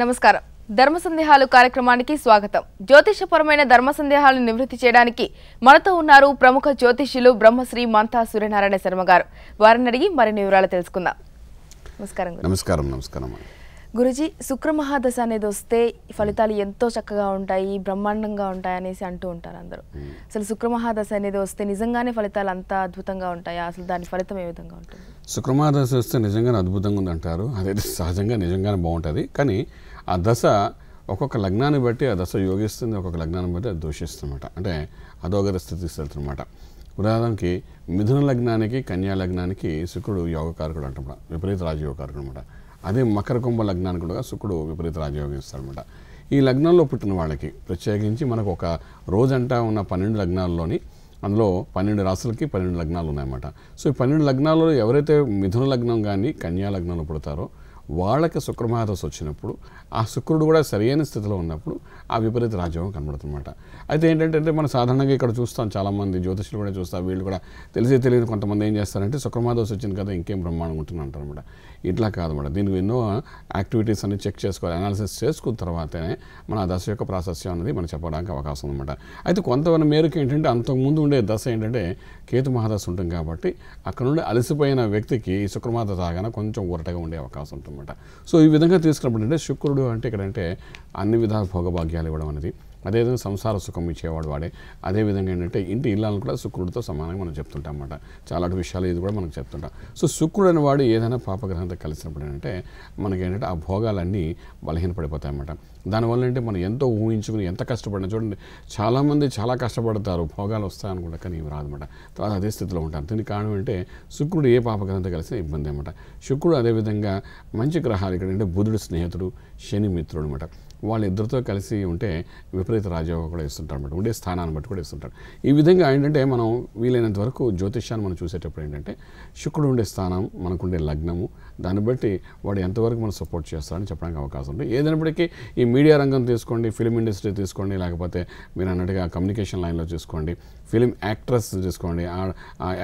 నమస్కారం. ధర్మ సందేహాలు కార్యక్రమానికి స్వాగతం. జ్యోతిషపరమైన ధర్మ సందేహాలను నివృత్తి చేయడానికి మనతో ఉన్నారు ప్రముఖ జ్యోతిష్యులు బ్రహ్మశ్రీ మంతా సూర్యనారాయణ శర్మ గారు. వారిని అడిగి మరిన్ని వివరాలు తెలుసుకుందాం. నమస్కారం. నమస్కారం. నమస్కారం గురుజీ, శుక్ర మహాదశ అనేది వస్తే ఫలితాలు ఎంతో చక్కగా ఉంటాయి, బ్రహ్మాండంగా ఉంటాయి అనేసి అంటూ ఉంటారు అందరూ. అసలు శుక్ర మహాదశ అనేది వస్తే నిజంగానే ఫలితాలు అంత అద్భుతంగా ఉంటాయా? అసలు దాని ఫలితం ఏ విధంగా ఉంటుంది? శుక్ర మహాదశ వస్తే నిజంగానే అద్భుతంగా ఉంది అంటారు. అదైతే సహజంగా నిజంగానే బాగుంటుంది. కానీ ఆ దశ ఒక్కొక్క లగ్నాన్ని బట్టి ఆ దశ యోగిస్తుంది, ఒక్కొక్క లగ్నాన్ని బట్టి అది దూషిస్తుందన్నమాట. అంటే అధోగత స్థితికి వెళ్తుందన్నమాట. ఉదాహరణకి మిథున లగ్నానికి కన్యా లగ్నానికి శుక్రుడు యోగకారకుడు అంటాం, విపరీత రాజయోగకారకుడు అనమాట. అదే మకర కుంభ లగ్నానికి కూడా శుక్రుడు విపరీత రాజయోగం ఇస్తాడనమాట. ఈ లగ్నంలో పుట్టిన వాళ్ళకి ప్రత్యేకించి మనకు ఒక రోజంటా ఉన్న 12 లగ్నాల్లోని అందులో 12 రాశులకి 12 లగ్నాలు ఉన్నాయన్నమాట. సో ఈ 12 లగ్నాల్లో ఎవరైతే మిథున లగ్నం కానీ కన్యా లగ్నంలో పుడతారో వాళ్ళకి శుక్రమహాదశ వచ్చినప్పుడు ఆ శుక్రుడు కూడా సరైన స్థితిలో ఉన్నప్పుడు ఆ విపరీత రాజ్యోగం కనబడుతుందన్నమాట. అయితే ఏంటంటే మనం సాధారణంగా ఇక్కడ చూస్తాం, చాలామంది జ్యోతిషులు కూడా చూస్తాం, వీళ్ళు కూడా తెలియదు కొంతమంది ఏం చేస్తారంటే శుక్రమహాదశ వచ్చింది కదా ఇంకేం బ్రహ్మాండం ఉంటుంది అంటారు అనమాట. ఇట్లా కాదన్నమాట. దీనికి ఎన్నో యాక్టివిటీస్ అన్ని చెక్ చేసుకోవాలి, అనాలిసిస్ చేసుకున్న తర్వాతనే మన ఆ దశ యొక్క ప్రాశస్యం అనేది మనం చెప్పడానికి అవకాశం ఉందన్నమాట. అయితే కొంతమంది మేరకు ఏంటంటే అంతకుముందు ఉండే దశ ఏంటంటే కేతు మహాదశ ఉంటుంది కాబట్టి అక్కడ నుండి అలసిపోయిన వ్యక్తికి ఈ శుక్రమహాదశ రాగానే కొంచెం ఊరటగా ఉండే అవకాశం ఉంటుంది. సో ఈ విధంగా తీసుకున్నప్పుడు అంటే శుక్రుడు అంటే ఇక్కడంటే అన్ని విధాల భోగభాగ్యాలు ఇవ్వడం అనేది, అదేవిధంగా సంసార సుఖం ఇచ్చేవాడు వాడే. అదేవిధంగా ఏంటంటే ఇంటి ఇళ్ళను కూడా శుక్రుడితో సమానంగా మనం చెప్తుంటాం అన్నమాట. చాలా విషయాలు ఇది కూడా మనం చెప్తుంటాం. సో శుక్రుడు అనేవాడు ఏదైనా పాపగ్రహంతో కలిసినప్పుడు ఏంటంటే మనకి ఏంటంటే ఆ భోగాలన్నీ బలహీనపడిపోతాయి అన్నమాట. దానివల్ల అంటే మనం ఎంతో ఊహించుకుని ఎంత కష్టపడినా చూడండి, చాలామంది చాలా కష్టపడతారు, భోగాలు వస్తాయి అనుకుంటా, కానీ ఇవి రాదన్నమాట. తర్వాత అదే స్థితిలో ఉంటారు. దీనికి కారణం అంటే శుక్రుడు ఏ పాపగ్రహంతో కలిసిన ఇబ్బంది అనమాట. శుక్రుడు అదేవిధంగా మంచి గ్రహాలు ఇక్కడ అంటే బుధుడు స్నేహితుడు, శని మిత్రుడు అనమాట. వాళ్ళిద్దరితో కలిసి ఉంటే విపరీత రాజయోగం కూడా ఇస్తుంటారు అనమాట. ఉండే స్థానాన్ని బట్టి కూడా ఇస్తుంటారు. ఈ విధంగా ఏంటంటే మనం వీలైనంత వరకు జ్యోతిష్యాన్ని మనం చూసేటప్పుడు ఏంటంటే శుక్రుడు ఉండే స్థానం, మనకుండే లగ్నము, దాన్ని బట్టి వాడు ఎంతవరకు మనం సపోర్ట్ చేస్తారని చెప్పడానికి అవకాశం ఉంది. ఏదైనప్పటికీ ఈ మీడియా రంగం తీసుకోండి, ఫిలిం ఇండస్ట్రీ తీసుకోండి, లేకపోతే మీరు అన్నట్టుగా కమ్యూనికేషన్ లైన్లో చూసుకోండి, ఫిలిం యాక్ట్రెస్ తీసుకోండి,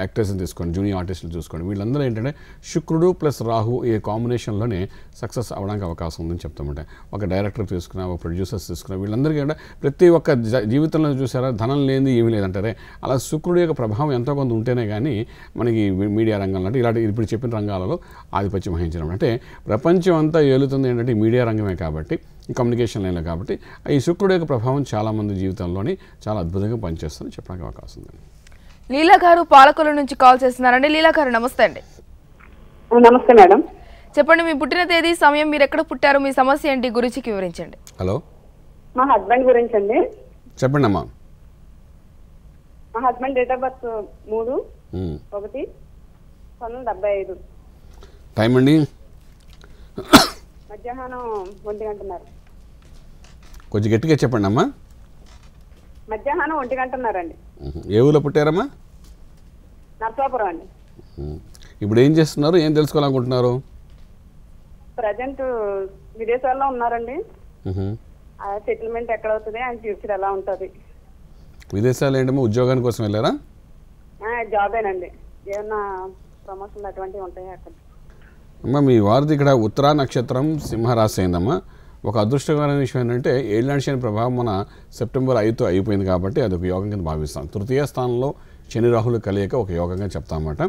యాక్టర్స్ని తీసుకోండి, జూనియర్ ఆర్టిస్టులు చూసుకోండి, వీళ్ళందరూ ఏంటంటే శుక్రుడు ప్లస్ రాహు ఈ కాంబినేషన్లోనే సక్సెస్ అవ్వడానికి అవకాశం ఉందని చెప్తామంటే. ఒక డైరెక్టర్ తీసుకున్నా, ఒక ప్రొడ్యూసర్స్ తీసుకున్నా, వీళ్ళందరికీ అంటే ప్రతి ఒక్క జీవితంలో చూసారా ధనం లేనిది ఏమీ లేదంటారే, అలా శుక్రుడు యొక్క ప్రభావం ఎంతో కొంత ఉంటేనే కానీ మనకి మీడియా రంగంలో అంటే ఇలాంటి ఇప్పుడు చెప్పిన రంగాలలో ఆధిపత్యం వహించడం. అంటే ప్రపంచం అంతా ఏలుతుంది ఏంటంటే మీడియా రంగమే కాబట్టి, ఈ కమ్యూనికేషన్ లైన్లో కాబట్టి ఈ శుక్రుడు యొక్క ప్రభావం చాలామంది జీవితంలోని చాలా అద్భుతంగా పనిచేస్తుందని చెప్పడానికి అవకాశం ఉంది. లీలా గారు పాలకొల్లు నుంచి కాల్ చేస్తున్నారండి. లీలా గారు నమస్తే అండి. నమస్తే మేడం. చెప్పండి, మీ పుట్టిన తేదీ, సమయం, మీరు ఎక్కడ పుట్టారు, మీ సమస్య ఏంటి, గురుజీకి వివరించండి. హలో, మా హస్బెండ్ గురించి అండి. చెప్పండి అమ్మా. మా husband date of birth 3/1/1975. Time అండి మధ్యాహ్నం 1 గంటన్నర. కొంచెం గట్టిగా చెప్పండి అమ్మా. మధ్యాహ్నం 1 గంటన్నరండి. ఏ ఊళ్ళో పుట్టారమ్మా? నర్సాపురం అండి. ఇప్పుడు ఏం చేస్తున్నారు, ఏం తెలుసుకోవాలనుకుంటున్నారు? ప్రజెంట్ విదేశాల్లో ఉన్నారండి. సెటిల్మెంట్ ఎక్కడ అవుతుంది, ఆయన ఫ్యూచర్ ఎలా ఉంటుంది? విదేశాలు ఏంటమ్మా, ఉద్యోగాని కోసం వెళ్ళారా? జాబేనండి. ఏమన్నా ప్రమోషన్లు అటువంటివి ఉంటాయా అక్కడ? అమ్మా మీ వారిది ఇక్కడ ఉత్తరా నక్షత్రం సింహరాశి అయిందమ్మా. ఒక అదృష్టకరమైన విషయం ఏంటంటే ఏళ్ళనాటి శని ప్రభావం మన సెప్టెంబర్ 5తో అయిపోయింది కాబట్టి అది ఒక యోగం కింద భావిస్తాం. తృతీయ స్థానంలో శని రాహులు కలియక ఒక యోగంగా చెప్తామన్నమాట.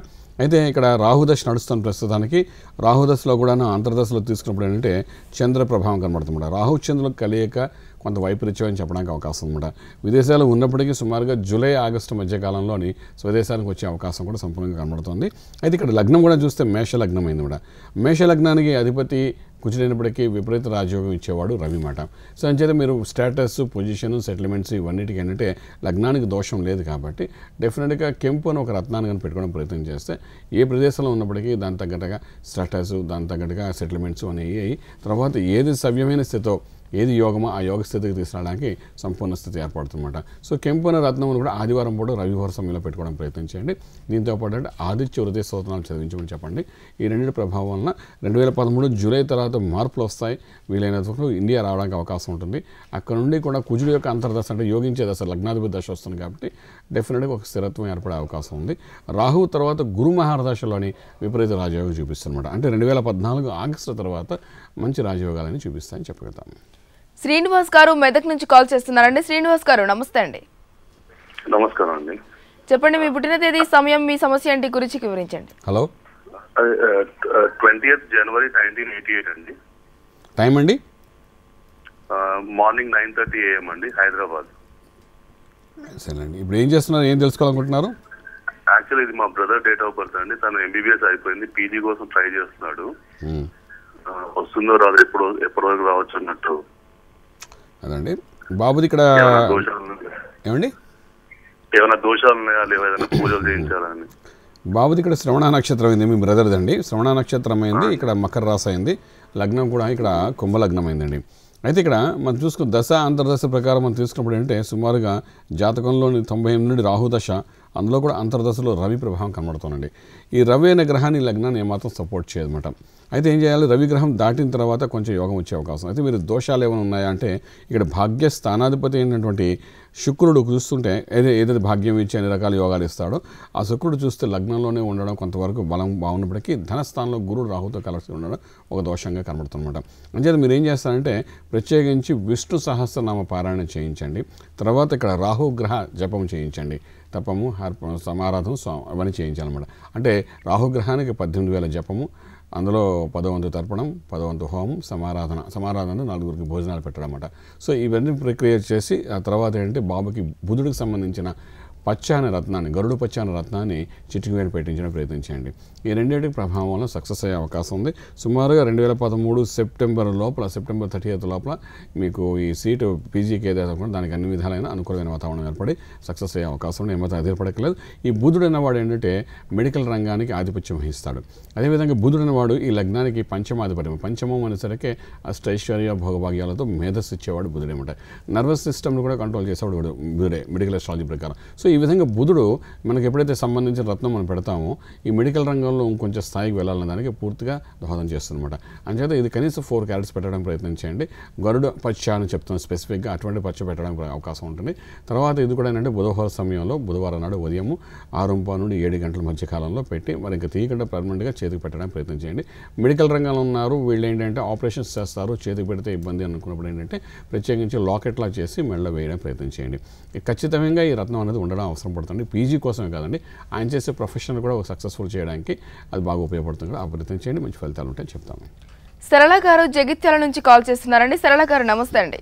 అయితే ఇక్కడ రాహుదశ నడుస్తున్న ప్రస్తుతానికి రాహుదశలో కూడా అంతర్దశలో తీసుకున్నప్పుడు ఏంటంటే చంద్ర ప్రభావం కనబడుతుందన్నమాట. రాహు చంద్రులకు కలియక కొంత వైపరీత్యం అని చెప్పడానికి అవకాశం అనమాట. విదేశాలు ఉన్నప్పటికీ సుమారుగా జూలై ఆగస్టు మధ్యకాలంలోని స్వదేశానికి వచ్చే అవకాశం కూడా సంపూర్ణంగా కనబడుతుంది. అయితే ఇక్కడ లగ్నం కూడా చూస్తే మేషలగ్నం అయింది కూడా. మేషలగ్నానికి అధిపతి కుజుడైనప్పటికీ విపరీత రాజయోగం ఇచ్చేవాడు రవి మాట. సో అంచేత మీరు స్టేటస్, పొజిషన్, సెటిల్మెంట్స్ ఇవన్నిటికీ ఏంటంటే లగ్నానికి దోషం లేదు కాబట్టి డెఫినెట్గా కెంపు అని ఒక రత్నాన్ని కానీ పెట్టుకోవడం ప్రయత్నం చేస్తే ఏ ప్రదేశంలో ఉన్నప్పటికీ దాని తగ్గట్టుగా స్టేటస్, దాని తగ్గట్టుగా సెటిల్మెంట్స్ అనేవి తర్వాత ఏది సవ్యమైన స్థితితో ఏది యోగమో ఆ యోగ స్థితికి తీసుకురావడానికి సంపూర్ణ స్థితి ఏర్పడుతుందన్నమాట. సో కెంపు అనే రత్నమును కూడా ఆదివారం పూట రవివారం సమయంలో పెట్టుకోవడం ప్రయత్నించండి. దీంతో పాటు అంటే ఆదిత్య హృదయ స్తోత్రాలు చదివించమని చెప్పండి. ఈ రెండింటి ప్రభావం వలన 2013 జూలై తర్వాత మార్పులు వస్తాయి. వీలైనంత వరకు ఇండియా రావడానికి అవకాశం ఉంటుంది. అక్కడ నుండి కూడా కుజుడు యొక్క అంతర్దశ అంటే యోగించే దశ లగ్నాధిపతి దశ వస్తుంది కాబట్టి డెఫినెట్గా ఒక స్థిరత్వం ఏర్పడే అవకాశం ఉంది. రాహు తర్వాత గురు మహారదశలోని విపరీత రాజయోగం చూపిస్తుందన్నమాట. అంటే 2014 ఆగస్టు తర్వాత మంచి రాజయోగాలని చూపిస్తాయని చెప్పగలుగుతాం. శ్రీనివాస్ గారు మెదక్ నుంచి కాల్ చేస్తున్నారండి. శ్రీనివాస్ గారు నమస్తే అండి. నమస్కారం అండి. చెప్పండి, మీ పుట్టిన తేదీ, సమయం, మీ సమస్య ఏంటి గురించి వివరించండి. హలో, 20th January 1988 అండి. టైం అండి మార్నింగ్ 9:30 AM అండి, హైదరాబాద్. సరే అండి, ఇప్పుడు ఏం చేస్తున్నారు, ఏం తెలుసుకోవాలనుకుంటున్నారు? యాక్చువల్లీ ఇది మా బ్రదర్ డేట్ ఆఫ్ బర్త్ అండి. తను MBBS అయిపోయింది, పీజీ కోసం ట్రై చేస్తున్నాడు. వస్తుందో రాదు, ఎప్పటి వరకు రావచ్చు అన్నట్టు. అదండి బాబుది ఇక్కడ ఏమండి ఏమైనా దోషాలు ఉన్నాయా లేవా, ఏదైనా పూజలు చేయించాలని. బాబుది ఇక్కడ శ్రవణ నక్షత్రం అయింది, మీ బ్రదర్ది అండి. శ్రవణ నక్షత్రం అయింది, ఇక్కడ మకర రాశి అయింది, లగ్నం కూడా ఇక్కడ కుంభలగ్నం అయిందండి. అయితే ఇక్కడ మనం చూసుకున్న దశ అంతర్దశ ప్రకారం మనం తీసుకున్నప్పుడు ఏంటంటే సుమారుగా జాతకంలోని 98 నుండి రాహు దశ, అందులో కూడా అంతర్దశలో రవి ప్రభావం కనబడుతుందండి. ఈ రవి అనే గ్రహాన్ని లగ్నాన్ని ఏమాత్రం సపోర్ట్ చేయదన్నమాట. అయితే ఏం చేయాలి, రవి గ్రహం దాటిన తర్వాత కొంచెం యోగం వచ్చే అవకాశం. అయితే మీరు దోషాలు ఏమైనా ఉన్నాయా అంటే ఇక్కడ భాగ్య స్థానాధిపతి అయినటువంటి శుక్రుడు చూస్తుంటే ఏదైతే భాగ్యం ఇచ్చి అన్ని రకాల యోగాలు ఇస్తాడో ఆ శుక్రుడు చూస్తే లగ్నంలోనే ఉండడం కొంతవరకు బలం బాగున్నప్పటికీ ధనస్థానంలో గురుడు రాహుతో కలిసి ఉండడం ఒక దోషంగా కనబడుతుందన్నమాట. అంచేత మీరు ఏం చేస్తారంటే ప్రత్యేకించి విష్ణు సహస్రనామ పారాయణ చేయించండి. తర్వాత ఇక్కడ రాహుగ్రహ జపం చేయించండి. తపము, సమారాధన, అవన్నీ చేయించాలన్నమాట. అంటే రాహుగ్రహానికి 18,000 జపము, అందులో 10వ వంతు తర్పణం, 10వ వంతు హోమం, సమారాధన 4గురికి భోజనాలు పెట్టడం అన్నమాట. సో ఇవన్నీ ప్రక్రియ చేసి ఆ తర్వాత ఏంటంటే బాబుకి బుధుడికి సంబంధించిన పచ్చాని రత్నాన్ని, గరుడు పచ్చాని రత్నాన్ని చిటికి వేలు పెట్టించడం ప్రయత్నించండి. ఈ రెండింటికి ప్రభావం వల్ల సక్సెస్ అయ్యే అవకాశం ఉంది. సుమారుగా 2013 సెప్టెంబర్ 30th లోపల మీకు ఈ సీటు పీజీకి ఏదైతే కూడా దానికి అన్ని విధాలైన అనుకూలమైన వాతావరణం ఏర్పడి సక్సెస్ అయ్యే అవకాశం ఉంది. ఏమాత్రం అధిపడకలేదు. ఈ బుధుడు అన్నవాడు ఏంటంటే మెడికల్ రంగానికి ఆధిపత్యం వహిస్తాడు. అదేవిధంగా బుధుడు అన్నవాడు ఈ లగ్నానికి పంచమాధిపత్యం, పంచమం అనేసరికి అష్టైశ్వర్య భోగభాగ్యాలతో మేధస్సు ఇచ్చేవాడు బుధుడే అనమాట. నర్వస్ సిస్టమ్ను కూడా కంట్రోల్ చేసేవాడు బుధుడే మెడికల్ అస్ట్రాలజీ ప్రకారం. సో ఈ విధంగా బుధుడు మనకి ఎప్పుడైతే సంబంధించిన రత్నం మనం పెడతామో ఈ మెడికల్ రంగంలో ఇంకొంచెం స్థాయికి వెళ్ళాలన్న దానికి పూర్తిగా దోహదం చేస్తుందన్నమాట. అంచేత ఇది కనీసం 4 క్యారెట్స్ పెట్టడం ప్రయత్నించండి. గరుడ పచ్చ అని చెప్తున్నాను స్పెసిఫిక్గా, అటువంటి పచ్చ పెట్టడానికి అవకాశం ఉంటుంది. తర్వాత ఇది కూడా ఏంటంటే బుధవారం సమయంలో బుధవారం నాడు ఉదయం 6:30 నుండి 7 గంటల మధ్య కాలంలో పెట్టి మరి ఇంకా తీయకుండా పర్మనెంట్గా చేతికి పెట్టడానికి ప్రయత్నం చేయండి. మెడికల్ రంగంలో ఉన్నారు వీళ్ళు ఏంటంటే ఆపరేషన్స్ చేస్తారు, చేతికి పెడితే ఇబ్బంది అనుకున్నప్పుడు ఏంటంటే ప్రత్యేకించి లాకెట్లా చేసి మెడలో వేయడానికి ప్రయత్నం చేయండి. ఖచ్చితంగా ఈ రత్నం అనేది ఉండడం అవసరం పడుతుంది. పీజీ కోసమే కాదండి, ఆయన చేసే ప్రొఫెషన్ కూడా సక్సెస్ఫుల్ చేయడానికి అది బాగా ఉపయోగపడుతుంది. ఆ ప్రయత్నం చేయండి, మంచి ఫలితాలు ఉంటాయని చెప్తాము. సరళ గారు జగిత్యాల నుంచి కాల్ చేస్తున్నారండి. సరళ గారు నమస్తే అండి.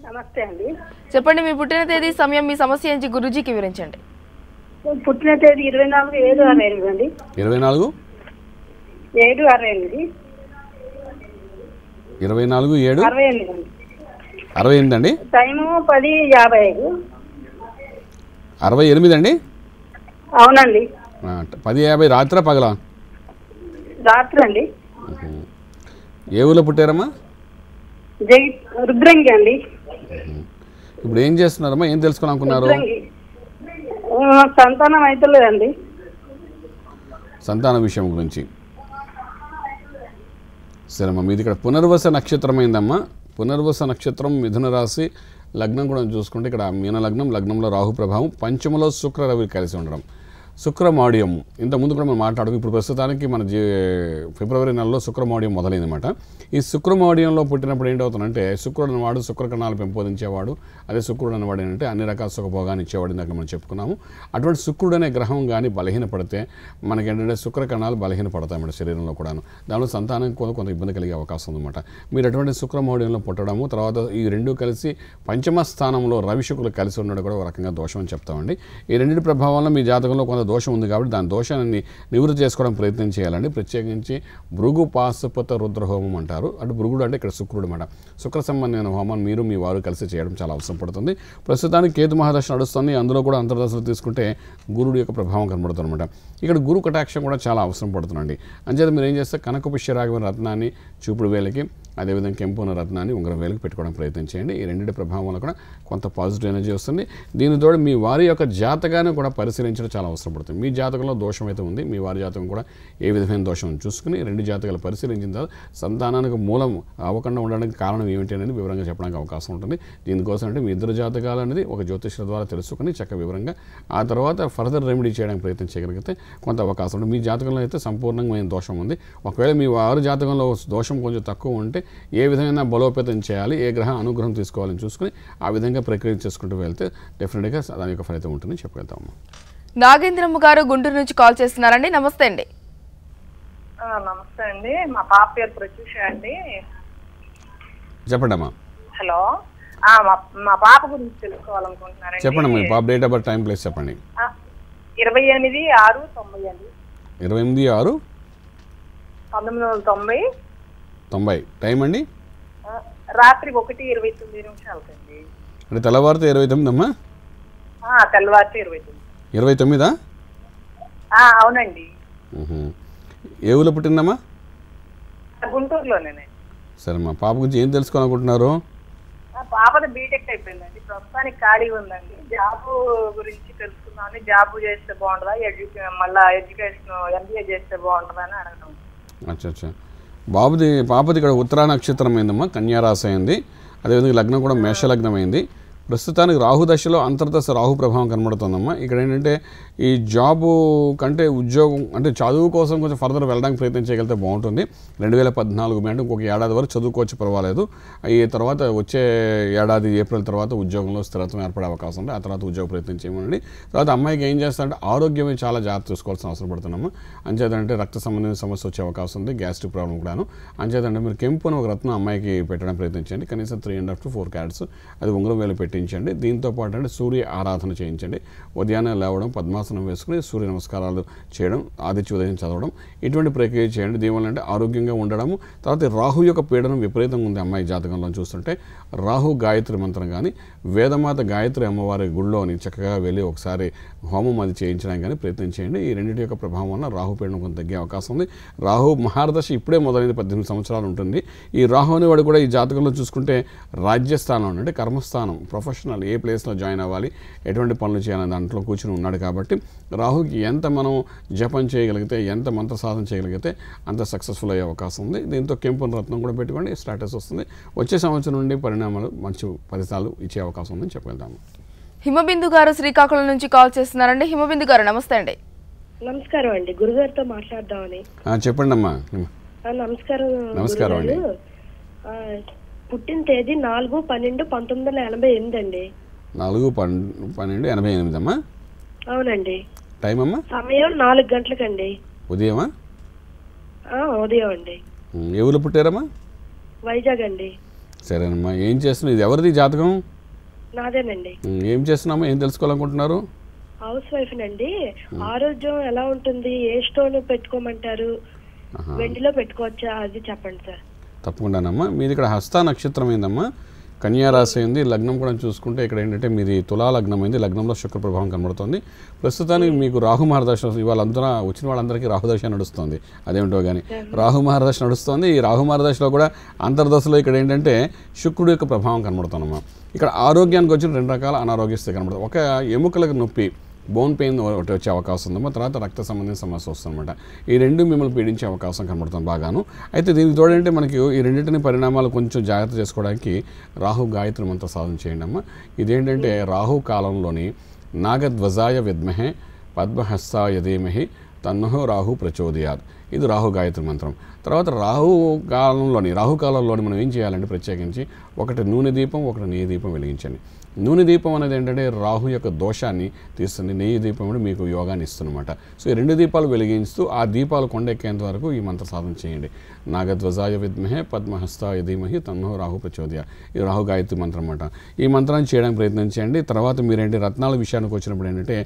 నమస్తే అండి. చెప్పండి, మీ పుట్టిన తేదీ, సమయం, మీ సమస్య ఏంటి గురూజీకి వివరించండి. పుట్టిన తేదీ 24/7/68 అండి. 24/7/68 24/7/68 అండి. టైము 10:55. 68 అండి. అవునండి. 10:50 రాత్రా పగలా? రాత్రి అండి. ఏ ఊళ్ళో పుట్టారమ్మా? రుద్రంగి అండి. ఇప్పుడు ఏం చేస్తున్నారమ్మా, ఏం తెలుసుకోవాలనుకున్నారు? సంతానం అయితే లేదండి. సంతాన విషయం గురించి సరేమ్మా. మీది ఇక్కడ పునర్వస నక్షత్రం అయిందమ్మా. పునర్వస నక్షత్రం మిథున రాశి, లగ్నం కూడా చూసుకుంటే ఇక్కడ మీన లగ్నం, లగ్నంలో రాహు ప్రభావం, పంచమలో శుక్ర రవి కలిసి ఉండడం, శుక్రమాడ్యం ఇంతకుముందు కూడా మనం మాట్లాడుకు. ఇప్పుడు ప్రస్తుతానికి మన ఫిబ్రవరి నెలలో శుక్రమాడ్యం మొదలైందన్నమాట. ఈ శుక్రమాడ్యంలో పుట్టినప్పుడు ఏంటవుతుందంటే శుక్రుడు అన్నవాడు శుక్రకణాలు పెంపొందించేవాడు. అదే శుక్రుడు అన్నవాడు ఏంటంటే అన్ని రకాల సుఖభోగాన్ని ఇచ్చేవాడు. ఇందాక మనం చెప్పుకున్నాము. అటువంటి శుక్రుడు అనే గ్రహం కానీ బలహీనపడితే మనకేంటంటే శుక్రకణాలు బలహీనపడతాయి మన శరీరంలో కూడాను. దానిలో సంతానం కూడా కొంత ఇబ్బంది కలిగే అవకాశం ఉందన్నమాట. మీరు అటువంటి శుక్రమాడ్యంలో పుట్టడము, తర్వాత ఈ రెండు కలిసి పంచమ స్థానంలో రవి శుక్రులు కలిసి ఉండడం కూడా ఒక రకంగా దోషం అని చెప్తామండి. ఈ రెండింటి ప్రభావంలో మీ జాతకంలో కొంత దోషం ఉంది కాబట్టి దాని దోషాన్ని నివృత్తి చేసుకోవడం ప్రయత్నం చేయాలండి. ప్రత్యేకించి భృగు పాశుపత రుద్రహోమం అంటారు. అంటే భృగుడు అంటే ఇక్కడ శుక్రుడు అన్నమాట. శుక్ర సంబంధమైన హోమం మీరు మీ వారు కలిసి చేయడం చాలా అవసరం పడుతుంది. ప్రస్తుతానికి కేతు మహాదశ నడుస్తుంది. అందులో కూడా అంతర్దశలు తీసుకుంటే గురుడు యొక్క ప్రభావం కనబడుతుంది అనమాట. ఇక్కడ గురు కటాక్షం కూడా చాలా అవసరం పడుతుందండి. అంచేత మీరు ఏం చేస్తే కనక పుష్యరాగమైన రత్నాన్ని చూపుడు వేలకి, అదేవిధంగా కెంపున రత్నాన్ని ఉంగరం వేలకు పెట్టుకోవడం ప్రయత్నం చేయండి. ఈ రెండింటి ప్రభావం వల్ల కూడా కొంత పాజిటివ్ ఎనర్జీ వస్తుంది. దీనితో మీ వారి యొక్క జాతకాన్ని కూడా పరిశీలించడం చాలా అవసరం పడుతుంది. మీ జాతకంలో దోషం అయితే ఉంది, మీ వారి జాతకం కూడా ఏ విధమైన దోషం చూసుకుని రెండు జాతకాలు పరిశీలించిన తర్వాత సంతానానికి మూలం అవ్వకుండా ఉండడానికి కారణం ఏమిటి అనేది వివరంగా చెప్పడానికి అవకాశం ఉంటుంది. దీనికోసం అంటే మీ ఇద్దరు జాతకాలు అనేది ఒక జ్యోతిష్యుల ద్వారా తెలుసుకుని చక్కగా వివరంగా ఆ తర్వాత ఫర్దర్ రెమెడీ చేయడానికి ప్రయత్నం చేయగలిగితే కొంత అవకాశం ఉంటుంది. మీ జాతకంలో అయితే సంపూర్ణమైన దోషం ఉంది. ఒకవేళ మీ వారి జాతకంలో దోషం కొంచెం తక్కువ ఉంటే ఏ విధమైన బలోపేతం చేయాలి, ఏ గ్రహ అనుగ్రహం తీసుకోవాలని చూసుకుని ఆ విధంగా ప్రక్రియ చేసుకుంటూ వెళ్తే డెఫినెట్గా దాని యొక్క ఫలితం ఉంటుందని చెప్పగలుగుతాము. నాగేంద్రమ్మ గారు గుంటూరు నుంచి కాల్ చేస్తున్నారండి. నమస్తే అండి. నమస్తే అండి. మా పాప పేరు ప్రత్యూష అండి. చెప్పండి అమ్మా. హలో. మా పాప గురించి తెలుసుకోవాలనుకుంటున్నారండి. చెప్పండి మీ పాప date of birth, time, place చెప్పండి. 28/6/90 అండి. 28/6/1990. 1990. టైం అండి రాత్రి 1:29 అండి. అంటే తెల్లవారితే 29 అమ్మా. తెల్లవారితే 29. అవునండి. ఏ ఊళ్ళో పుట్టిందమ్మా? గుంటూరులోనే. సరే మా పాప గురించి ఏం తెలుసుకోవాలనుకుంటున్నారు? పాపది బీటెక్ అయిపోయిందండి. ప్రస్తుతానికి ఖాళీ ఉందండి. జాబ్ గురించి తెలుసుకున్నాను. జాబ్ చేస్తే బాగుంటుందా, మళ్ళీ ఎడ్యుకేషన్ MBA చేస్తే బాగుంటుందా అని అడగడం. అచ్చా. పాపది ఇక్కడ ఉత్తరా నక్షత్రం అయిందమ్మా, కన్యారాశి అయింది. అదేవిధంగా లగ్నం కూడా మేషలగ్నం అయింది. ప్రస్తుతానికి రాహు దశలో అంతర్దశ రాహు ప్రభావం కనబడుతుందమ్మా. ఇక్కడ ఏంటంటే ఈ జాబు కంటే ఉద్యోగం అంటే చదువు కోసం కొంచెం ఫర్దర్ వెళ్ళడానికి ప్రయత్నం చేయగలిగితే బాగుంటుంది. 2014 అంటే ఇంకొక ఏడాది వరకు చదువుకోవచ్చు, పర్వాలేదు. ఈ తర్వాత వచ్చే ఏడాది ఏప్రిల్ తర్వాత ఉద్యోగంలో స్థిరత్వం ఏర్పడే అవకాశం ఉంది. ఆ తర్వాత ఉద్యోగ ప్రయత్నం చేయమనండి. తర్వాత అమ్మాయికి ఏం చేస్తారంటే ఆరోగ్యమే చాలా జాగ్రత్త చూసుకోవాల్సిన అవసరం పడుతున్నాము. అంచేతంటే రక్త సంబంధించిన సమస్య వచ్చే అవకాశం ఉంది, గ్యాస్ట్రిక్ ప్రాబ్లం కూడాను. అంచేతంటే మీరు కెంపును ఒక రత్నం అమ్మాయికి పెట్టడం ప్రయత్నించండి. కనీసం 3.5 to 4 క్యారెట్స్ అది ఉంగరం వేలు పెట్టించండి. దీంతో పాటు అంటే సూర్య ఆరాధన చేయించండి. ఉదయాన్నే లేవడం, పద్మాసనం వేసుకుని సూర్య నమస్కారాలు చేయడం, ఆదిత్య ఉదయం చదవడం, ఇటువంటి ప్రక్రియ చేయండి. దీనివల్ల అంటే ఆరోగ్యంగా ఉండడము. తర్వాత రాహు యొక్క పీడనం విపరీతంగా ఉంది అమ్మాయి జాతకంలో చూస్తుంటే. రాహు గాయత్రి మంత్రం కానీ, వేదమాత గాయత్రి అమ్మవారి గుళ్ళోని చక్కగా వెళ్ళి ఒకసారి హోమం అది చేయించడానికి కానీ ప్రయత్నం చేయండి. ఈ రెండింటి యొక్క ప్రభావం వల్ల రాహు పీడనం కొంత తగ్గే అవకాశం ఉంది. రాహు మహారదశ ఇప్పుడే మొదలైంది, 18 సంవత్సరాలు ఉంటుంది. ఈ రాహు అనేవాడు కూడా ఈ జాతకంలో చూసుకుంటే రాజ్యస్థానం అంటే కర్మస్థానం, ప్రొఫెషనల్ ఏ ప్లేస్లో జాయిన్ అవ్వాలి, ఎటువంటి పనులు చేయాలని దాంట్లో కూర్చుని ఉన్నాడు. కాబట్టి రాహుకి ఎంత మనం జపం చేయగలిగితే, ఎంత మంత్ర సాధన చేయగలిగితే అంత సక్సెస్ఫుల్ అయ్యే అవకాశం ఉంది. దీంతో కెంపున రత్నం కూడా పెట్టుకోండి, స్టాటస్ వస్తుంది. వచ్చే సంవత్సరం నుండి పరిణామాలు మంచి ఫలితాలు ఇచ్చే అవకాశం ఉందని చెప్పగలుగుతాము. హిమబిందు గారు శ్రీకాకుళం నుంచి కాల్ చేస్తున్నారండి. హిమబిందు గారు నమస్తే అండి. నమస్కారం అండి. గురుగారితో మాట్లాడదామని. చెప్పండి అమ్మా. నమస్కారం అండి. పుట్టిన తేదీ 4/12/1988 అండి. 4/12/88 అమ్మా. అవునండి. టైం అమ్మా? సమయం 4 గంటలకండి. ఉదయమా? ఉదయం అండి. ఏ ఊళ్ళో పుట్టారమ్మా? వైజాగ్ అండి. సరేనమ్మా. ఏం చేస్తున్నావు? ఇది ఎవరిది జాతకం? నాదేనండి. ఏం చేస్తున్నామా? ఏం తెలుసుకోవాలనుకుంటున్నారు? హౌస్ వైఫ్ నండి. ఆరోగ్యం ఎలా ఉంటుంది? ఏ స్టోన్ పెట్టుకోమంటారు? వెండిలో పెట్టుకోవచ్చా? అది చెప్పండి సార్. తప్పకుండానమ్మా. మీది ఇక్కడ హస్త నక్షత్రం అయిందమ్మా, కన్యారాశి అయింది. లగ్నం కూడా చూసుకుంటే ఇక్కడ ఏంటంటే మీది తులా లగ్నం అయింది. లగ్నంలో శుక్ర ప్రభావం కనబడుతుంది. ప్రస్తుతానికి మీకు రాహు మహారదశ ఇవాళంతా వచ్చిన వాళ్ళందరికీ రాహుదశ నడుస్తుంది. అదేమిటో కానీ రాహు మహారదశ నడుస్తుంది. ఈ రాహు మహారదశలో కూడా అంతర్దశలో ఇక్కడ ఏంటంటే శుక్రుడు యొక్క ప్రభావం కనబడుతుందమ్మా. ఇక్కడ ఆరోగ్యానికి వచ్చిన 2 రకాల అనారోగ్య స్థితి కనబడుతుంది. ఒక ఎముకలకు నొప్పి, బోన్ పెయిన్ ఒకటి వచ్చే అవకాశం ఉందమ్మా. తర్వాత రక్త సంబంధించిన సమస్య వస్తుందన్నమాట. ఈ రెండు మిమ్మల్ని పీడించే అవకాశం కనబడుతుంది బాగాను. అయితే దీనికి తోడంటే మనకి ఈ రెండింటిని పరిణామాలు కొంచెం జాగ్రత్త చేసుకోవడానికి రాహు గాయత్రి మంత్ర సాధన చేయండి అమ్మా. ఇదేంటంటే రాహు కాలంలోని నాగధ్వజాయ విద్మహే పద్మహస్తాయ ధీమహి తన్నో రాహు ప్రచోదయాత్, ఇది రాహు గాయత్రి మంత్రం. తర్వాత రాహు కాలంలోని మనం ఏం చేయాలంటే ప్రత్యేకించి ఒకటి నూనె దీపం, ఒకటి నెయ్యి దీపం వెలిగించండి. నూనె దీపం అనేది ఏంటంటే రాహు యొక్క దోషాన్ని తీస్తుంది, నెయ్యి దీపం కూడా మీకు యోగాన్ని ఇస్తుందన్నమాట. సో ఈ 2 దీపాలు వెలిగిస్తూ ఆ దీపాలు కొండెక్కేంత వరకు ఈ మంత్ర సాధన చేయండి. నాగధ్వజాయ విద్మహే పద్మహస్తాయ ధీమహి తన్నో రాహు ప్రచోదయ. ఇది రాహు గాయత్రి మంత్రం అన్నమాట. ఈ మంత్రాన్ని చేయడానికి ప్రయత్నం చేయండి. తర్వాత మీరేంటి రత్నాల విషయానికి వచ్చినప్పుడు ఏంటంటే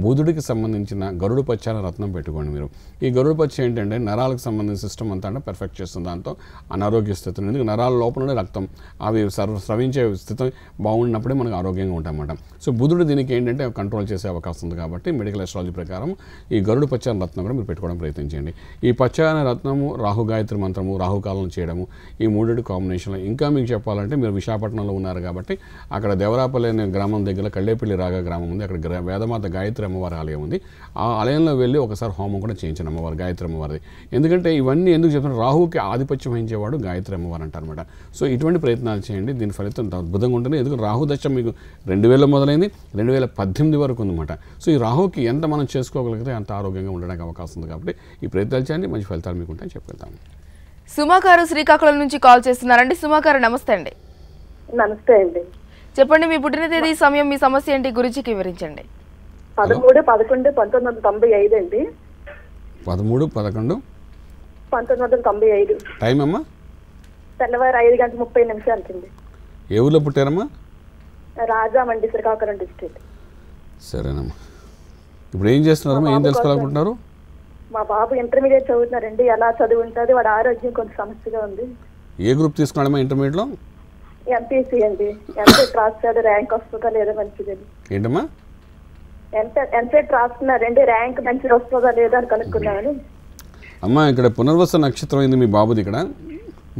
బుధుడికి సంబంధించిన గరుడు పచ్చ అనే రత్నం పెట్టుకోండి మీరు. ఈ గరుడు పచ్చ ఏంటంటే నరాలకు సంబంధించిన సిస్టమ్ అంతా అంటే పర్ఫెక్ట్ చేస్తుంది. దాంతో అనారోగ్య స్థితిని, ఎందుకు నరాల లోపలనే రక్తం అవి స్రవించే స్థితి బాగున్నప్పుడే మనకు ఆరోగ్యంగా ఉంటామన్నమాట. సో బుధుడు దీనికి ఏంటంటే కంట్రోల్ చేసే అవకాశం ఉంది కాబట్టి మెడికల్ అస్ట్రాలజీ ప్రకారం ఈ గరుడు పచ్చ అనే రత్నం కూడా మీరు పెట్టుకోవడం ప్రయత్నించండి. ఈ పచ్చ అనే రత్నము రాహు గాయత్రి మంత్రము, రాహుకాలను చేయడము, ఈ 3 కాంబినేషన్లో. ఇంకా మీకు చెప్పాలంటే మీరు విశాఖపట్నంలో ఉన్నారు కాబట్టి అక్కడ దేవరాపల్లి అనే గ్రామం దగ్గర కళ్ళేపల్లి రాగా గ్రామం ఉంది. అక్కడ వేదమాత గాయత్రి అమ్మవారి ఆలయం ఉంది. ఆ ఆలయంలో వెళ్ళి ఒకసారి హోమం కూడా చేయించాను అమ్మవారు, గాయత్రి అమ్మవారిది. ఎందుకంటే ఇవన్నీ ఎందుకు చెప్తున్నారు, రాహుకి ఆధిపత్యం వహించేవాడు గాయత్రి అమ్మవారు అంటారనమాట. సో ఇటువంటి ప్రయత్నాలు చేయండి, దీని ఫలితం అద్భుతంగా ఉంటుంది. ఎందుకంటే రాహు దశ మీకు 2000 మొదలైంది, 2018 వరకు ఉందన్నమాట. సో ఈ రాహుకి ఎంత మనం చేసుకోగలిగితే అంత ఆరోగ్యంగా ఉండడానికి అవకాశం ఉంది కాబట్టి ఈ ప్రయత్నాలు చేయండి, మంచి ఫలితాలు మీకు ఉంటాయని చెప్పుకెళ్తాము. సుమా గారు శ్రీకాకుళం నుంచి కాల్ చేస్తున్నారండి. సుమా గారు నమస్తే అండి. నమస్తే అండి. చెప్పండి, మీ పుట్టిన తేదీ, సమయం, మీ సమస్య ఏంటి గురించి వివరించండి. 13/11/1995 అండి. 13/11/1995. టైం అమ్మా? తెల్లవారు 5:30 ఏ ఊళ్ళో పుట్టారమ్మా? రాజామండి, శ్రీకాకుళం డిస్ట్రిక్ట్. సరేనమ్మా. ఇప్పుడు ఏం చేస్తున్నారమ్మా, ఏం తెలుసుకోవాలనుకుంటున్నారు? మా బాబు ఇంటర్మీడియట్ చదువుతున్నారండి. ఎలా చదువు ఉంటుంది, వాడి ఆరోగ్యం కొంచెం సమస్యగా ఉంది. ఏ గ్రూప్ తీసుకున్నాడమ్మా ఇంటర్మీడియట్లో? ఎంపీసీ అండి. ఎంసెట్ రాస్తాడు, ర్యాంక్ వస్తుందా లేదా మంచిదని. ఏంటమ్మా? ఎంసెట్ రాస్తున్నారండి, ర్యాంక్ మంచిగా వస్తుందా లేదా అని కనుక్కున్నామని. అమ్మా ఇక్కడ పునర్వస నక్షత్రం అయింది మీ బాబుది, ఇక్కడ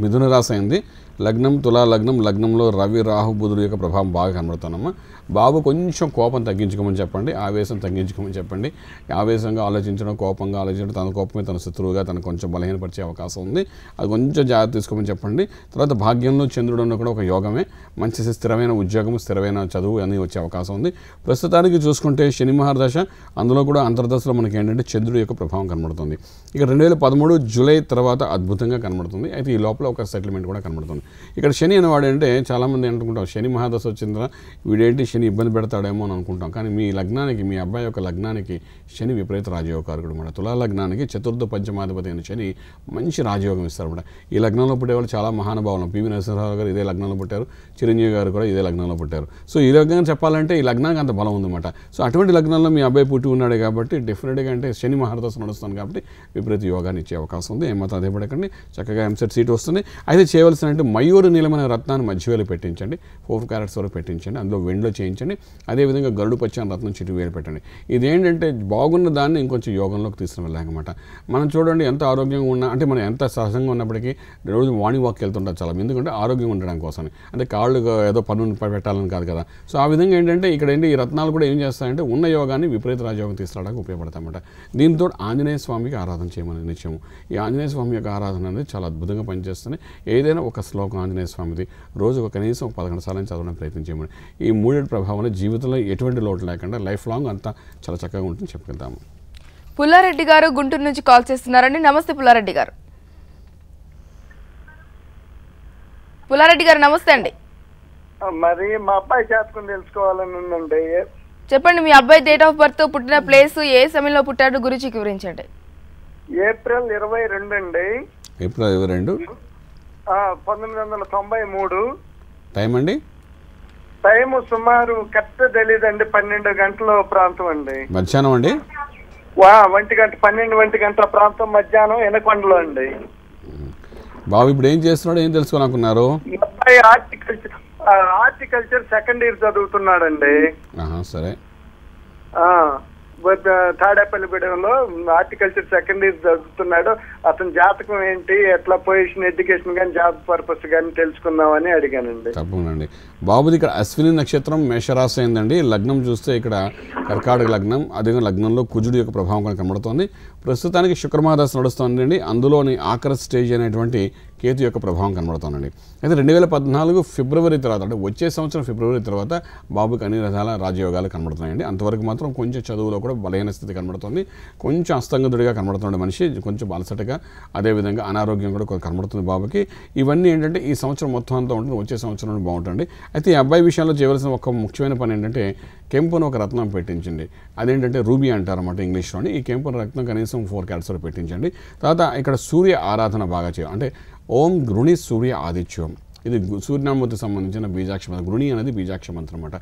మిథున రాశి అయింది. లగ్నం తులా లగ్నం, లగ్నంలో రవి రాహు బుధుడు యొక్క ప్రభావం బాగా కనబడుతున్నామా. బాబు కొంచెం కోపం తగ్గించుకోమని చెప్పండి, ఆవేశం తగ్గించుకోమని చెప్పండి. ఆవేశంగా ఆలోచించడం, కోపంగా ఆలోచించడం, తన కోపమే తన శత్రువుగా తను కొంచెం బలహీనపరిచే అవకాశం ఉంది. అది కొంచెం జాగ్రత్త తీసుకోమని చెప్పండి. తర్వాత భాగ్యంలో చంద్రుడు ఉన్న కూడా ఒక యోగమే, మంచి స్థిరమైన ఉద్యోగం, స్థిరమైన చదువు అన్నీ వచ్చే అవకాశం ఉంది. ప్రస్తుతానికి చూసుకుంటే శని మహాదశ, అందులో కూడా అంతర్దశలో మనకి ఏంటంటే చంద్రుడు యొక్క ప్రభావం కనబడుతుంది. ఇక 2013 జూలై తర్వాత అద్భుతంగా కనబడుతుంది. అయితే ఈ లోపల ఒక సెటిల్మెంట్ కూడా కనబడుతుంది. ఇక్కడ శని అనేవాడు అంటే చాలామంది అనుకుంటాం శని మహాదశ వచ్చిందా వీడేంటి శని ఇబ్బంది పెడతాడేమో అని అనుకుంటాం. కానీ మీ లగ్నానికి, మీ అబ్బాయి యొక్క లగ్నానికి శని విపరీత రాజయోగకారకుడు అన్నమాట. తులా లగ్నానికి చతుర్థ పంచమాధిపతి అయిన శని మంచి రాజయోగం ఇస్తారన్నమాట. ఈ లగ్నంలో పుట్టేవాళ్ళు చాలా మహానుభావులు. పివి నరసింహారావు గారు ఇదే లగ్నంలో పుట్టారు, చిరంజీవి గారు కూడా ఇదే లగ్నంలో పుట్టారు. సో ఈ లగ్నం చెప్పాలంటే ఈ లగ్నానికి అంత బలం ఉందన్నమాట. సో అటువంటి లగ్నంలో మీ అబ్బాయి పుట్టి ఉన్నాడు కాబట్టి డెఫినెట్గా అంటే శని మహాదశ నడుస్తుంది కాబట్టి విపరీత యోగాన్ని ఇచ్చే అవకాశం ఉంది. ఏమాత్రం అదే పడకండి, చక్కగా ఎంసెట్ సీట్ వస్తుంది. అయితే చేయవలసిన అంటే మయూరు నీలమైన రత్నాన్ని మధ్యవేలు పెట్టించండి, 4 క్యారెట్స్ వరకు పెట్టించండి, అందులో వెండిలో చేయించండి. అదేవిధంగా గరుడు పచ్చని రత్నం చిటి వేలు పెట్టండి. ఇదేంటంటే బాగున్న దాన్ని ఇంకొంచెం యోగంలోకి తీసుకుని వెళ్ళాలన్నమాట. మనం చూడండి ఎంత ఆరోగ్యంగా ఉన్నా అంటే మనం ఎంత సహజంగా ఉన్నప్పటికీ రోజు మార్నింగ్ వాక్కి వెళ్తుంటారు చాలా, ఎందుకంటే ఆరోగ్యం ఉండడం కోసం, అంటే కాళ్ళు ఏదో పన్ను పెట్టాలని కాదు కదా. సో ఆ విధంగా ఏంటంటే ఇక్కడ ఏంటి ఈ రత్నాలు కూడా ఏం చేస్తాయంటే ఉన్న యోగాన్ని విపరీత రాజయోగం తీసుకురావడానికి ఉపయోగపడతాయన్నమాట. దీంతో ఆంజనేయ స్వామికి ఆరాధన చేయమని నిత్యము. ఈ ఆంజనేయ స్వామి యొక్క ఆరాధన అనేది చాలా అద్భుతంగా పనిచేస్తుంది. ఏదైనా ఒక శ్లోకం ఆంజనేయ స్వామిది రోజుకు కనీసం 11 సార్లు చదవడానికి ప్రయత్నం చేయమని. ఈ 3 ప్రభావం జీవితంలో ఎటువంటి లోటు లేకుండా లైఫ్ లాంగ్ అంతా చాలా చక్కగా ఉంటుంది చెప్పుకెళ్తాము. పుల్లారెడ్డి గారు గుంటూరు నుంచి కాల్ చేస్తున్నారండి. నమస్తే పుల్లారెడ్డి గారు. పుల్లారెడ్డి గారు నమస్తే అండి. మరి మా అబ్బాయి జాతకం తెలుసుకోవాలని ఉందండి. చెప్పండి, మీ అబ్బాయి డేట్ ఆఫ్ బర్త్, పుట్టిన ప్లేస్, ఏ సమయంలో పుట్టాడు గురించి వివరించండి. ఏప్రిల్ 22 అండి. ఏప్రిల్ 22, 1993. టైం అండి? టైం సుమారు కరెక్ట్ తెలియదండి, 12 గంటల ప్రాంతం అండి. మధ్యాహ్నం అండి? 1 గంట, 12 గంటల ప్రాంతం మధ్యాహ్నం ఎనకొండలో అండి. బాబు ఇప్పుడు ఏం చేస్తున్నాడు, ఏం తెలుసుకోవాలనుకున్నారు? అబ్బాయి హార్టికల్చర్ సెకండ్ ఇయర్ చదువుతున్నాడండి. సరే. తాడేపల్లిగూడెంలో హార్టికల్చర్ సెకండ్ ఇయర్ చదువుతున్నాడు. అతని జాతకం ఏంటి, ఎట్లా పొజిషన్, ఎడ్యుకేషన్ కానీ జాబ్ పర్పస్ కానీ తెలుసుకుందామని అడిగానండి. తప్పకుండా. బాబుది ఇక్కడ అశ్విని నక్షత్రం మేషరాశి అయిందండి. లగ్నం చూస్తే ఇక్కడ కర్కాటక లగ్నం, అదే లగ్నంలో కుజుడు యొక్క ప్రభావం కనబడుతోంది. ప్రస్తుతానికి శుక్రమహాదశ నడుస్తుందండి. అందులోని ఆఖరి స్టేజ్ అయినటువంటి కేతు యొక్క ప్రభావం కనబడుతోందండి. అయితే 2014 ఫిబ్రవరి తర్వాత, అంటే వచ్చే సంవత్సరం ఫిబ్రవరి తర్వాత బాబుకి అన్ని రకాల రాజయోగాలు కనబడుతున్నాయండి. అంతవరకు మాత్రం కొంచెం చదువులో కూడా బలహీన స్థితి కనబడుతుంది, కొంచెం అస్తంగతుడిగా కనబడుతున్నాడు మనిషి, కొంచెం అలసటగా, అదేవిధంగా అనారోగ్యం కూడా కనబడుతుంది బాబుకి. ఇవన్నీ ఏంటంటే ఈ సంవత్సరం మొత్తం అంతా ఉంటుంది, వచ్చే సంవత్సరం బాగుంటుంది. అయితే ఈ అబ్బాయి విషయంలో చేయవలసిన ఒక ముఖ్యమైన పని ఏంటంటే కెంపును ఒక రత్నం పెట్టించండి. అదేంటంటే రూబీ అంటారన్నమాట ఇంగ్లీష్లోని. ఈ కెంపును రత్నం కనీసం 4 క్యారెట్స్ పెట్టించండి. తర్వాత ఇక్కడ సూర్య ఆరాధన బాగా చేయాలి. అంటే ఓం గృణి సూర్య ఆదిత్యం, ఇది సూర్యనామూర్తికి సంబంధించిన బీజాక్ష మంత్రం. గృణి అనేది బీజాక్ష మంత్రం అనమాట.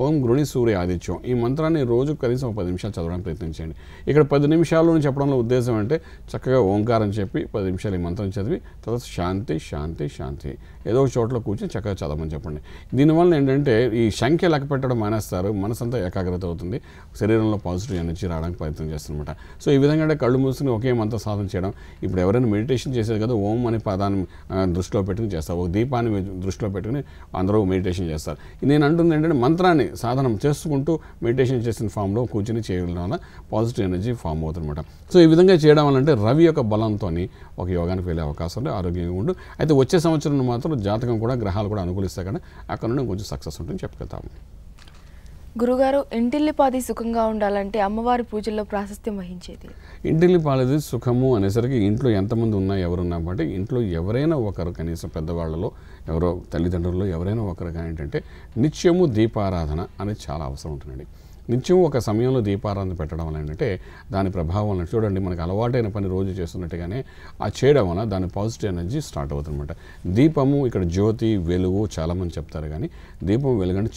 ఓం గృణి సూర్య ఆదిత్యం, ఈ మంత్రాన్ని రోజు కనీసం 10 నిమిషాలు చదవడానికి ప్రయత్నించండి. ఇక్కడ 10 నిమిషాల్లో చెప్పడంలో ఉద్దేశం అంటే చక్కగా ఓంకారం చెప్పి 10 నిమిషాలు ఈ మంత్రం చదివి తర్వాత శాంతి శాంతి శాంతి ఏదో ఒక చోట్ల కూర్చొని చక్కగా చదవమని చెప్పండి. దీనివల్ల ఏంటంటే ఈ సంఖ్య లెక్క పెట్టడం మానేస్తారు, మనసంతా ఏకాగ్రత అవుతుంది, శరీరంలో పాజిటివ్ ఎనర్జీ రావడానికి ప్రయత్నం చేస్తుందన్నమాట. సో ఈ విధంగా అంటే కళ్ళు మూసుకుని ఒకే మంత్ర సాధన చేయడం. ఇప్పుడు ఎవరైనా మెడిటేషన్ చేసేది కదా, ఓం అనే పదాన్ని దృష్టిలో పెట్టుకుని చేస్తారు, ఒక దీపాన్ని దృష్టిలో పెట్టుకుని అందరూ మెడిటేషన్ చేస్తారు. నేను అంటుంది ఏంటంటే మంత్రాన్ని సాధనం చేసుకుంటూ మెడిటేషన్ చేసిన ఫామ్లో కూర్చొని చేయడం వల్ల పాజిటివ్ ఎనర్జీ ఫామ్ అవుతుందన్నమాట. సో ఈ విధంగా చేయడం వల్ల అంటే రవి యొక్క బలంతో ఒక యోగానికి వెళ్ళే అవకాశం ఉంది, ఆరోగ్యంగా ఉండు. అయితే వచ్చే సంవత్సరం మాత్రం జాతకం కూడా గ్రహాలు కూడా అనుకూలిస్తాయి కదా, అక్కడ నుండి కొంచెం సక్సెస్ ఉంటుందని చెప్పుకెళ్తాము. గురుగారు, ఇంటిల్లిపాది సుఖంగా ఉండాలంటే అమ్మవారి పూజల్లో ప్రాశస్త్యం వహించేది. ఇంటిల్లిపాది సుఖము అనేసరికి ఇంట్లో ఎంతమంది ఉన్నా ఎవరున్నా బట్టి ఇంట్లో ఎవరైనా ఒకరు, కనీసం పెద్దవాళ్ళలో ఎవరో తల్లిదండ్రుల్లో ఎవరైనా ఒకరు కానీ ఏంటంటే నిత్యము దీపారాధన అనేది చాలా అవసరం ఉంటుందండి. నిత్యం ఒక సమయంలో దీపారాధన పెట్టడం వల్ల ఏంటంటే దాని ప్రభావం వల్ల చూడండి, మనకు అలవాటైన పని రోజు చేస్తున్నట్టుగానే ఆ చేయడం వల్ల దాని పాజిటివ్ ఎనర్జీ స్టార్ట్ అవుతుందన్నమాట. దీపము ఇక్కడ జ్యోతి వెలుగు చాలామంది చెప్తారు, కానీ దీపం వెలుగంటే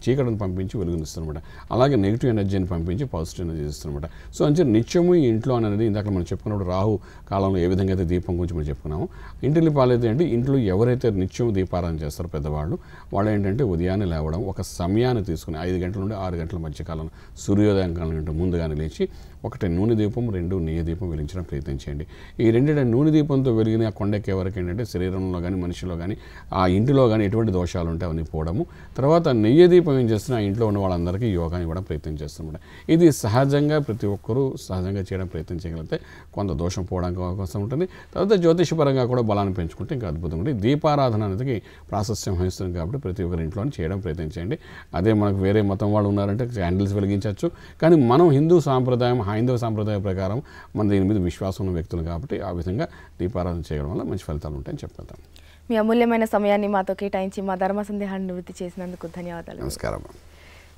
చీకటిని పంపించి వెలుగునిస్తుందన్నమాట. అలాగే నెగిటివ్ ఎనర్జీని పంపించి పాజిటివ్ ఎనర్జీ ఇస్తుందన్నమాట. సో అంటే నిత్యము ఈ ఇంట్లో అనేది ఇందాక మనం చెప్పుకున్నప్పుడు రాహు కాలంలో ఏ విధంగా అయితే దీపం గురించి మనం చెప్పుకున్నాము, ఇంటిల్లిపాలైతే అంటే ఇంట్లో ఎవరైతే నిత్యం దీపారాధన చేస్తారో పెద్దవాళ్ళు, వాళ్ళు ఏంటంటే ఉదయాన్నే లేవడం, ఒక సమయాన్ని తీసుకుని 5 గంటల నుండి 6 గంటల మధ్యకాలం సూర్యోదయం కాలం కంటే ముందుగానే లేచి 1 నూనె దీపం 2 నెయ్యి దీపం వెలిగించడం ప్రయత్నించండి. ఈ 2 నూనె దీపంతో వెలిగిన ఆ కొండెక్కే వరకు ఏంటంటే శరీరంలో కానీ మనిషిలో కానీ ఆ ఇంటిలో కానీ ఎటువంటి దోషాలు ఉంటే అవన్నీ పోవడము. తర్వాత నెయ్యి దీపం ఏం చేస్తున్నా ఆ ఇంట్లో ఉన్న వాళ్ళందరికీ యోగాని ఇవ్వడం ప్రయత్నం చేస్తున్నమాట. ఇది సహజంగా ప్రతి ఒక్కరూ సహజంగా చేయడం ప్రయత్నం చేయగలిగితే కొంత దోషం పోవడానికి అవకాశం ఉంటుంది. తర్వాత జ్యోతిషపరంగా కూడా బలాన్ని పెంచుకుంటే ఇంకా అద్భుతంగా ఉంటుంది. దీపారాధన అనేది ప్రాశస్త్యం వహిస్తుంది కాబట్టి ప్రతి ఒక్కరి ఇంట్లో చేయడం ప్రయత్నించండి. అదే మనకు వేరే మతం వాళ్ళు ఉన్నారంటే క్యాండిల్స్ వెలిగించవచ్చు, కానీ మనం హిందూ సాంప్రదాయం హైందవ సాంప్రదాయ ప్రకారం మన దీని మీద విశ్వాసం ఉన్న వ్యక్తులు కాబట్టి ఆ విధంగా దీపారాధన చేయడం వల్ల మంచి ఫలితాలు ఉంటాయని చెప్తాం. మీ అమూల్యమైన సమయాన్ని మాతో కేటాయించి మా ధర్మ సందేహాన్ని నివృత్తి చేసినందుకు ధన్యవాదాలు. నమస్కారం.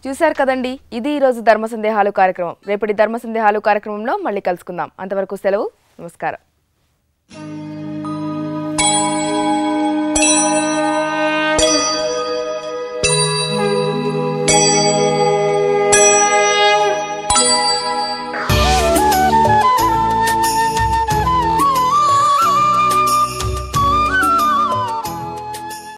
చూశారు కదండి, ఇది ఈరోజు ధర్మ సందేహాలు కార్యక్రమం. రేపటి ధర్మ సందేహాలు కార్యక్రమంలో మళ్ళీ కలుసుకుందాం. అంతవరకు సెలవు. నమస్కారం.